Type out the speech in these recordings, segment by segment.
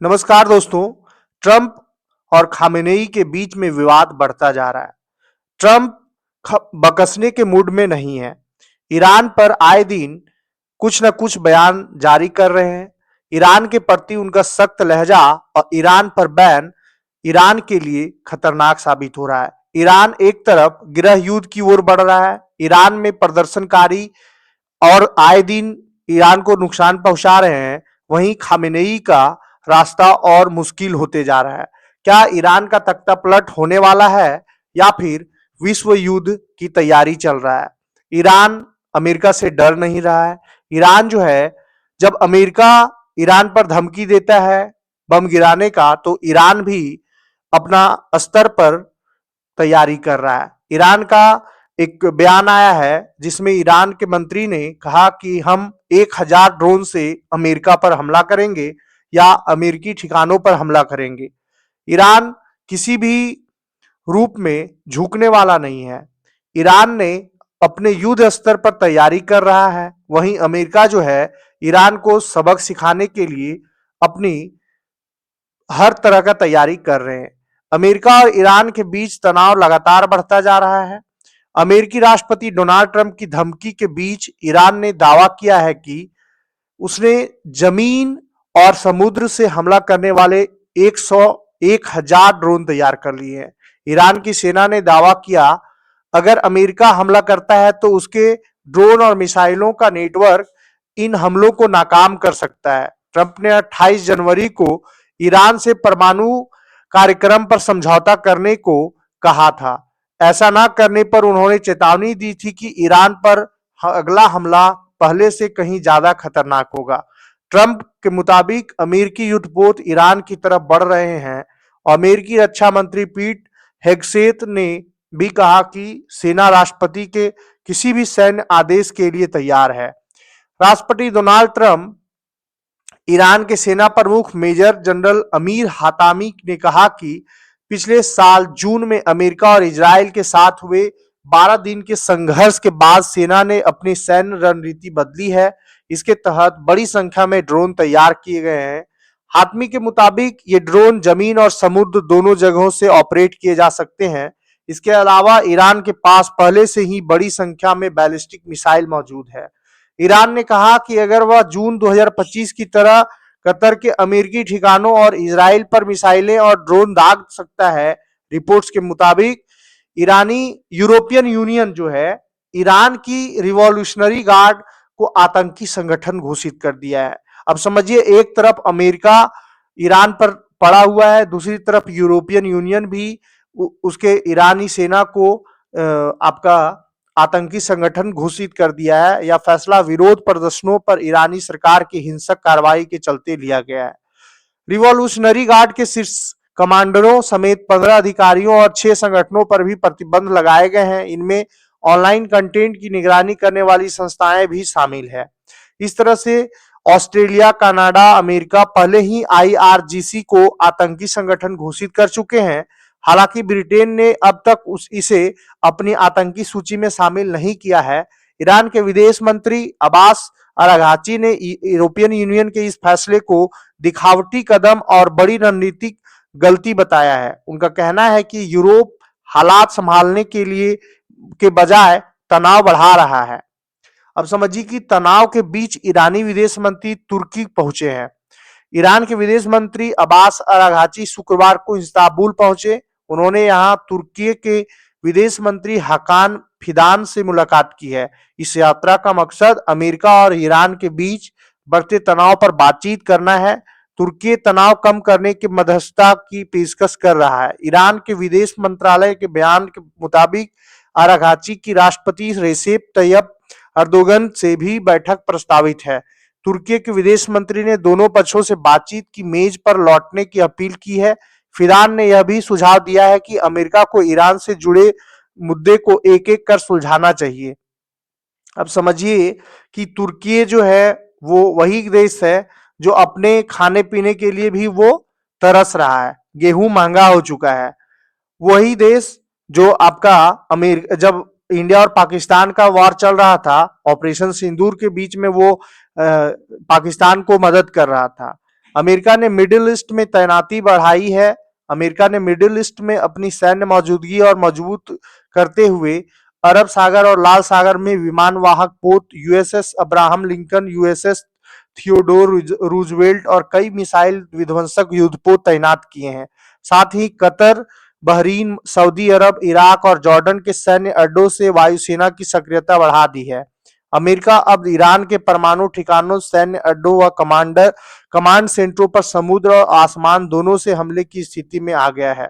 नमस्कार दोस्तों। ट्रंप और खामेनेई के बीच में विवाद बढ़ता जा रहा है। ट्रंप बकसने के मूड में नहीं है। ईरान पर आए दिन कुछ न कुछ बयान जारी कर रहे हैं। ईरान के प्रति उनका सख्त लहजा और ईरान पर बैन ईरान के लिए खतरनाक साबित हो रहा है। ईरान एक तरफ गृह युद्ध की ओर बढ़ रहा है। ईरान में प्रदर्शनकारी और आए दिन ईरान को नुकसान पहुंचा रहे हैं। वहीं खामेनेई का रास्ता और मुश्किल होते जा रहा है। क्या ईरान का तख्ता पलट होने वाला है या फिर विश्व युद्ध की तैयारी चल रहा है? ईरान अमेरिका से डर नहीं रहा है। ईरान जो है, जब अमेरिका ईरान पर धमकी देता है बम गिराने का, तो ईरान भी अपना स्तर पर तैयारी कर रहा है। ईरान का एक बयान आया है जिसमें ईरान के मंत्री ने कहा कि हम 1000 ड्रोन से अमेरिका पर हमला करेंगे या अमेरिकी ठिकानों पर हमला करेंगे। ईरान किसी भी रूप में झुकने वाला नहीं है। ईरान ने अपने युद्ध स्तर पर तैयारी कर रहा है। वहीं अमेरिका जो है, ईरान को सबक सिखाने के लिए अपनी हर तरह का तैयारी कर रहे हैं। अमेरिका और ईरान के बीच तनाव लगातार बढ़ता जा रहा है। अमेरिकी राष्ट्रपति डोनाल्ड ट्रंप की धमकी के बीच ईरान ने दावा किया है कि उसने जमीन और समुद्र से हमला करने वाले 1000 ड्रोन तैयार कर लिए हैं। ईरान की सेना ने दावा किया, अगर अमेरिका हमला करता है तो उसके ड्रोन और मिसाइलों का नेटवर्क इन हमलों को नाकाम कर सकता है। ट्रंप ने 28 जनवरी को ईरान से परमाणु कार्यक्रम पर समझौता करने को कहा था। ऐसा न करने पर उन्होंने चेतावनी दी थी कि ईरान पर अगला हमला पहले से कहीं ज्यादा खतरनाक होगा। ट्रंप के मुताबिक अमेरिकी युद्धपोत ईरान की तरफ बढ़ रहे हैं। अमेरिकी रक्षा मंत्री पीट हेगसेथ ने भी कहा कि सेना राष्ट्रपति के किसी भी सैन्य आदेश के लिए तैयार है। राष्ट्रपति डोनाल्ड ट्रंप ईरान के सेना प्रमुख मेजर जनरल अमीर हातामी ने कहा कि पिछले साल जून में अमेरिका और इजराइल के साथ हुए 12 दिन के संघर्ष के बाद सेना ने अपनी सैन्य रणनीति बदली है। इसके तहत बड़ी संख्या में ड्रोन तैयार किए गए हैं। हातमी के मुताबिक ये ड्रोन जमीन और समुद्र दोनों जगहों से ऑपरेट किए जा सकते हैं। इसके अलावा ईरान के पास पहले से ही बड़ी संख्या में बैलिस्टिक मिसाइल मौजूद है। ईरान ने कहा कि अगर वह जून 2025 की तरह कतर के अमेरिकी ठिकानों और इजराइल पर मिसाइलें और ड्रोन दाग सकता है। रिपोर्ट्स के मुताबिक ईरानी यूरोपियन यूनियन जो है, ईरान की रिवॉल्यूशनरी गार्ड को आतंकी संगठन घोषित कर दिया है। अब समझिए, एक तरफ अमेरिका ईरान पर पड़ा हुआ है, दूसरी तरफ यूरोपियन यूनियन भी उसके ईरानी सेना को आपका आतंकी संगठन घोषित कर दिया है। यह फैसला विरोध प्रदर्शनों पर ईरानी सरकार की हिंसक कार्रवाई के चलते लिया गया है। रिवॉल्यूशनरी गार्ड के शीर्ष कमांडरों समेत 15 अधिकारियों और 6 संगठनों पर भी प्रतिबंध लगाए गए हैं। इनमें ऑनलाइन कंटेंट की निगरानी करने वाली संस्थाएं भी शामिल है। इस तरह से ऑस्ट्रेलिया, कनाडा, अमेरिका पहले ही IRGC को आतंकी संगठन घोषित कर चुके हैं। हालांकि ब्रिटेन ने अब तक इसे अपनी आतंकी सूची में शामिल नहीं किया है। ईरान के विदेश मंत्री अब्बास अरागची ने यूरोपियन यूनियन के इस फैसले को दिखावटी कदम और बड़ी रणनीतिक गलती बताया है। उनका कहना है कि यूरोप हालात संभालने के बजाय तनाव बढ़ा रहा है। अब समझिए कि तनाव के बीच ईरानी विदेश मंत्री तुर्की पहुंचे हैं। ईरान के विदेश मंत्री अब्बास अरागची शुक्रवार को इस्तांबुल पहुंचे। उन्होंने यहां तुर्की के विदेश मंत्री हाकान फिदान से मुलाकात की है। इस यात्रा का मकसद अमेरिका और ईरान के बीच बढ़ते तनाव पर बातचीत करना है। तुर्की तनाव कम करने की मध्यस्थता की पेशकश कर रहा है। ईरान के विदेश मंत्रालय के बयान के मुताबिक अरागची की राष्ट्रपति रेसेप तैयब अर्दोगन से भी बैठक प्रस्तावित है। तुर्की के विदेश मंत्री ने दोनों पक्षों से बातचीत की मेज पर लौटने की अपील की है। फिदान ने यह भी सुझाव दिया है कि अमेरिका को ईरान से जुड़े मुद्दे को एक एक कर सुलझाना चाहिए। अब समझिए कि तुर्की जो है वो वही देश है जो अपने खाने पीने के लिए भी वो तरस रहा है। गेहूं महंगा हो चुका है। वही देश जो आपका अमेरिका, जब इंडिया और पाकिस्तान का वार चल रहा था, ऑपरेशन सिंदूर के बीच में वो पाकिस्तान को मदद कर रहा था। अमेरिका ने मिडिल ईस्ट में तैनाती बढ़ाई है। अमेरिका ने मिडिल ईस्ट में अपनी सैन्य मौजूदगी और मजबूत करते हुए अरब सागर और लाल सागर में विमान वाहक पोत USS Abraham Lincoln, USS Theodore Roosevelt और कई मिसाइल विध्वंसक युद्धपोत तैनात किए हैं। साथ ही कतर, बहरीन, सऊदी अरब, इराक और जॉर्डन के सैन्य अड्डों से वायुसेना की सक्रियता बढ़ा दी है। अमेरिका अब ईरान के परमाणु ठिकानों, सैन्य अड्डों व कमांड सेंटरों पर समुद्र और आसमान दोनों से हमले की स्थिति में आ गया है।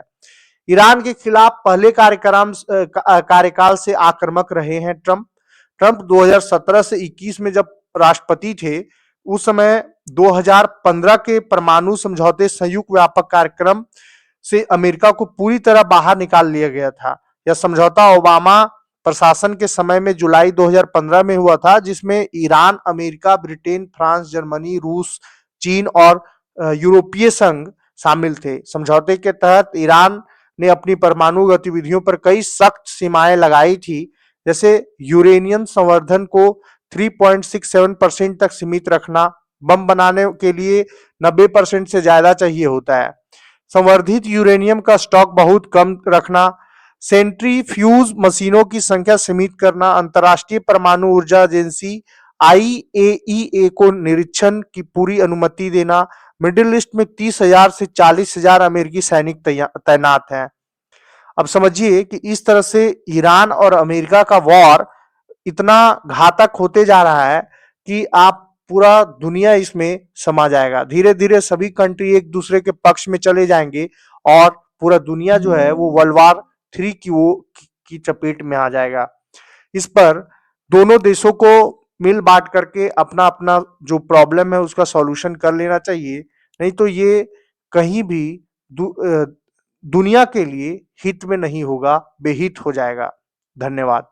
ईरान के खिलाफ पहले कार्यकाल से आक्रामक रहे हैं ट्रंप। ट्रंप 2017 से 21 में जब राष्ट्रपति थे, उस समय 2015 के परमाणु समझौते संयुक्त व्यापक कार्यक्रम से अमेरिका को पूरी तरह बाहर निकाल लिया गया था। यह समझौता ओबामा प्रशासन के समय में जुलाई 2015 में हुआ था, जिसमें Iran, America, Britain, France, Germany, रूस, चीन और यूरोपीय संघ शामिल थे। समझौते के तहत ईरान ने अपनी परमाणु गतिविधियों पर कई सख्त सीमाएं लगाई थी, जैसे यूरेनियम संवर्धन को 3.67% तक सीमित रखना, बम बनाने के लिए 90% से ज्यादा चाहिए होता है, संवर्धित यूरेनियम का स्टॉक बहुत कम रखना, सेंट्रीफ्यूज मशीनों की संख्या सीमित करना, अंतर्राष्ट्रीय परमाणु ऊर्जा एजेंसी आईएईए को निरीक्षण की पूरी अनुमति देना। मिडिल ईस्ट में 30,000 से 40,000 अमेरिकी सैनिक तैनात हैं। अब समझिए कि इस तरह से ईरान और अमेरिका का वॉर इतना घातक होते जा रहा है कि आप पूरा दुनिया इसमें समा जाएगा। धीरे धीरे सभी कंट्री एक दूसरे के पक्ष में चले जाएंगे और पूरा दुनिया जो है वो वर्ल्ड वार 3 की चपेट में आ जाएगा। इस पर दोनों देशों को मिल बांट करके अपना अपना जो प्रॉब्लम है उसका सॉल्यूशन कर लेना चाहिए, नहीं तो ये कहीं भी दुनिया के लिए हित में नहीं होगा, बेहित हो जाएगा। धन्यवाद।